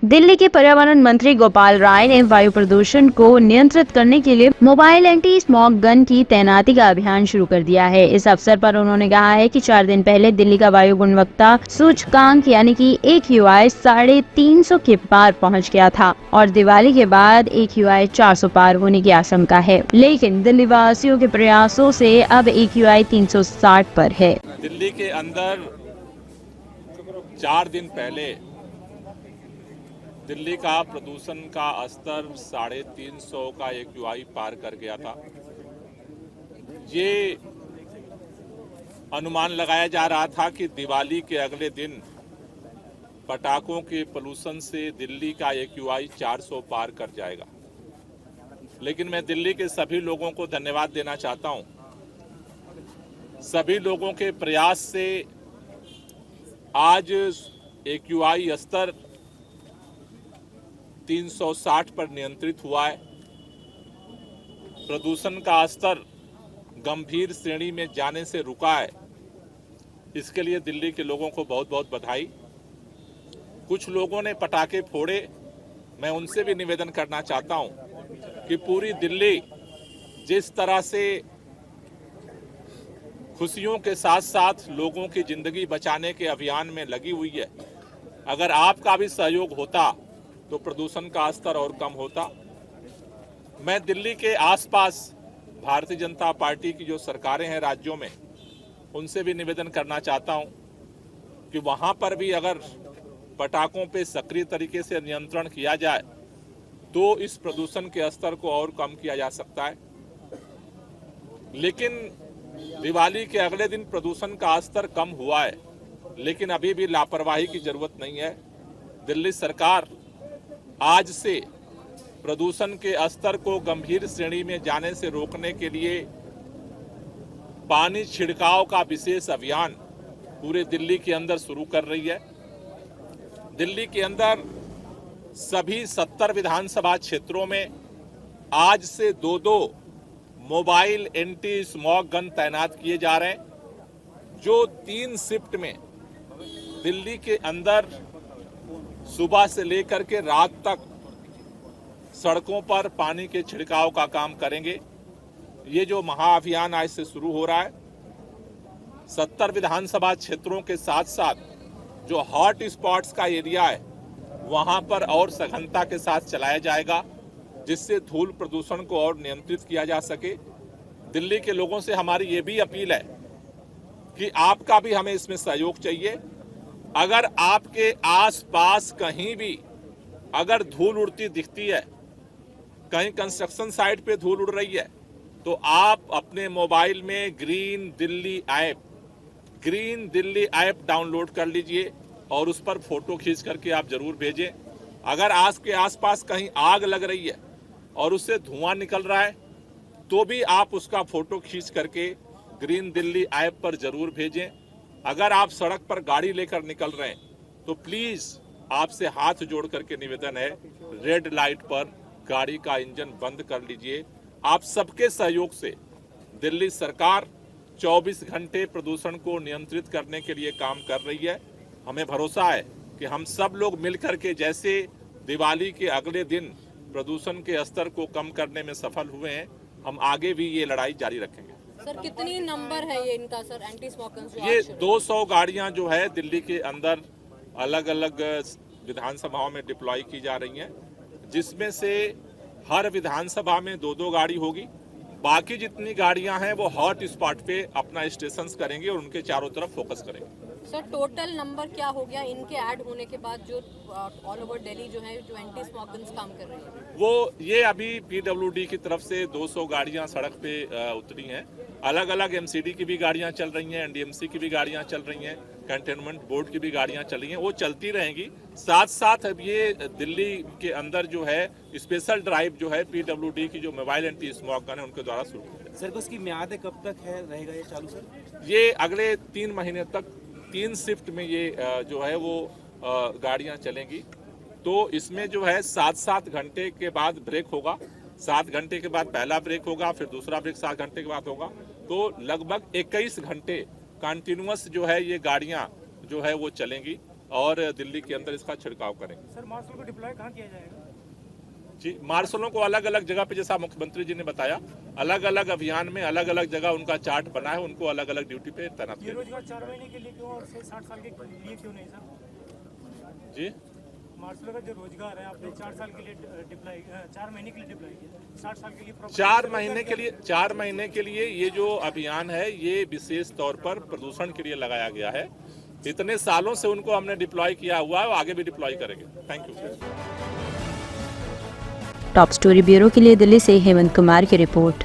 दिल्ली के पर्यावरण मंत्री गोपाल राय ने वायु प्रदूषण को नियंत्रित करने के लिए मोबाइल एंटी स्मॉग गन की तैनाती का अभियान शुरू कर दिया है। इस अवसर पर उन्होंने कहा है कि 4 दिन पहले दिल्ली का वायु गुणवत्ता सूचकांक यानी कि AQI 350 के पार पहुंच गया था और दिवाली के बाद AQI 400 पार होने की आशंका है, लेकिन दिल्ली वासियों के प्रयासों से अब AQI 360 पर है। दिल्ली के अंदर 4 दिन पहले दिल्ली का प्रदूषण का स्तर 350 का AQI पार कर गया था। ये अनुमान लगाया जा रहा था कि दिवाली के अगले दिन पटाखों के पोल्यूशन से दिल्ली का AQI 400 पार कर जाएगा। लेकिन मैं दिल्ली के सभी लोगों को धन्यवाद देना चाहता हूं। सभी लोगों के प्रयास से आज AQI स्तर 360 पर नियंत्रित हुआ है। प्रदूषण का स्तर गंभीर श्रेणी में जाने से रुका है। इसके लिए दिल्ली के लोगों को बहुत बहुत बधाई। कुछ लोगों ने पटाखे फोड़े, मैं उनसे भी निवेदन करना चाहता हूं कि पूरी दिल्ली जिस तरह से खुशियों के साथ साथ लोगों की जिंदगी बचाने के अभियान में लगी हुई है, अगर आपका भी सहयोग होता तो प्रदूषण का स्तर और कम होता। मैं दिल्ली के आसपास भारतीय जनता पार्टी की जो सरकारें हैं राज्यों में, उनसे भी निवेदन करना चाहता हूं कि वहां पर भी अगर पटाखों पे सक्रिय तरीके से नियंत्रण किया जाए तो इस प्रदूषण के स्तर को और कम किया जा सकता है। लेकिन दिवाली के अगले दिन प्रदूषण का स्तर कम हुआ है, लेकिन अभी भी लापरवाही की जरूरत नहीं है। दिल्ली सरकार आज से प्रदूषण के स्तर को गंभीर श्रेणी में जाने से रोकने के लिए पानी छिड़काव का विशेष अभियान पूरे दिल्ली के अंदर शुरू कर रही है। दिल्ली के अंदर सभी 70 विधानसभा क्षेत्रों में आज से 2-2 मोबाइल एंटी स्मॉग गन तैनात किए जा रहे हैं, जो 3 शिफ्ट में दिल्ली के अंदर सुबह से लेकर के रात तक सड़कों पर पानी के छिड़काव का काम करेंगे। ये जो महाअभियान आज से शुरू हो रहा है, 70 विधानसभा क्षेत्रों के साथ साथ जो हॉट स्पॉट्स का एरिया है वहां पर और सघनता के साथ चलाया जाएगा, जिससे धूल प्रदूषण को और नियंत्रित किया जा सके। दिल्ली के लोगों से हमारी ये भी अपील है कि आपका भी हमें इसमें सहयोग चाहिए। अगर आपके आसपास कहीं भी अगर धूल उड़ती दिखती है, कहीं कंस्ट्रक्शन साइट पे धूल उड़ रही है, तो आप अपने मोबाइल में ग्रीन दिल्ली ऐप डाउनलोड कर लीजिए और उस पर फोटो खींच करके आप जरूर भेजें। अगर आज के आसपास कहीं आग लग रही है और उससे धुआं निकल रहा है, तो भी आप उसका फोटो खींच करके ग्रीन दिल्ली ऐप पर जरूर भेजें। अगर आप सड़क पर गाड़ी लेकर निकल रहे हैं तो प्लीज आपसे हाथ जोड़ करके निवेदन है, रेड लाइट पर गाड़ी का इंजन बंद कर लीजिए। आप सबके सहयोग से दिल्ली सरकार 24 घंटे प्रदूषण को नियंत्रित करने के लिए काम कर रही है। हमें भरोसा है कि हम सब लोग मिलकर के जैसे दिवाली के अगले दिन प्रदूषण के स्तर को कम करने में सफल हुए हैं, हम आगे भी ये लड़ाई जारी रखेंगे। सर, कितनी नंबर है ये इनका सर एंटी स्मॉग गन्स? ये 200 गाड़ियां जो है दिल्ली के अंदर अलग अलग विधानसभाओं में डिप्लॉय की जा रही हैं, जिसमें से हर विधानसभा में 2-2 गाड़ी होगी। बाकी जितनी गाड़ियां हैं वो हॉट स्पॉट पे अपना स्टेशन करेंगे और उनके चारों तरफ फोकस करेंगे। सर, टोटल नंबर क्या हो गया इनके ऐड होने के बाद जो ऑल ओवर दिल्ली जो है जो एंटी स्मॉग गन्स काम कर रही है? वो ये अभी PWD की तरफ से 200 गाड़ियां सड़क पे उतरी हैं। अलग अलग MCD की भी गाड़ियां चल रही हैं, NDMC की भी गाड़ियां चल रही हैं, कंटेनमेंट बोर्ड की भी गाड़ियां चल रही हैं, वो चलती रहेंगी। साथ साथ अब ये दिल्ली के अंदर जो है स्पेशल ड्राइव जो है PWD की जो मोबाइल एंटी स्मॉग गन है उनके द्वारा शुरू की है। सर, उसकी म्याद कब तक है, रहेगा ये चालू सर? ये अगले 3 महीने तक 3 शिफ्ट में ये जो है वो गाड़ियां चलेंगी। तो इसमें जो है 7-7 घंटे के बाद ब्रेक होगा, 7 घंटे के बाद पहला ब्रेक होगा, फिर दूसरा ब्रेक 7 घंटे के बाद होगा। तो लगभग 21 घंटे कंटिन्यूअस जो है ये गाड़ियां जो है वो चलेंगी। और दिल्ली के अंदर इसका छिड़काव करेंगे। सर मार्शल को डिप्लॉय कहाँ किया जाएगा? जी, मार्शलों को अलग अलग जगह पे, जैसा मुख्यमंत्री जी ने बताया, अलग अलग अभियान में अलग अलग जगह उनका चार्ट बना है, उनको अलग अलग ड्यूटी पे तैनात ये किया। रोजगार 4 महीने के लिए क्यों और 60 साल के लिए क्यों नहीं सर? जी, मार्शल का जो रोजगार है आपने 4 साल के लिए डिप्लॉय 4 महीने के लिए डिप्लॉय किया, 60 साल के लिए proper 4 महीने के लिए ये जो अभियान है ये विशेष तौर पर प्रदूषण के लिए लगाया गया है। इतने सालों से उनको हमने डिप्लॉय किया हुआ है और आगे भी डिप्लॉय करेंगे। Thank you. Top story bureau के लिए दिल्ली से हेमंत कुमार की रिपोर्ट।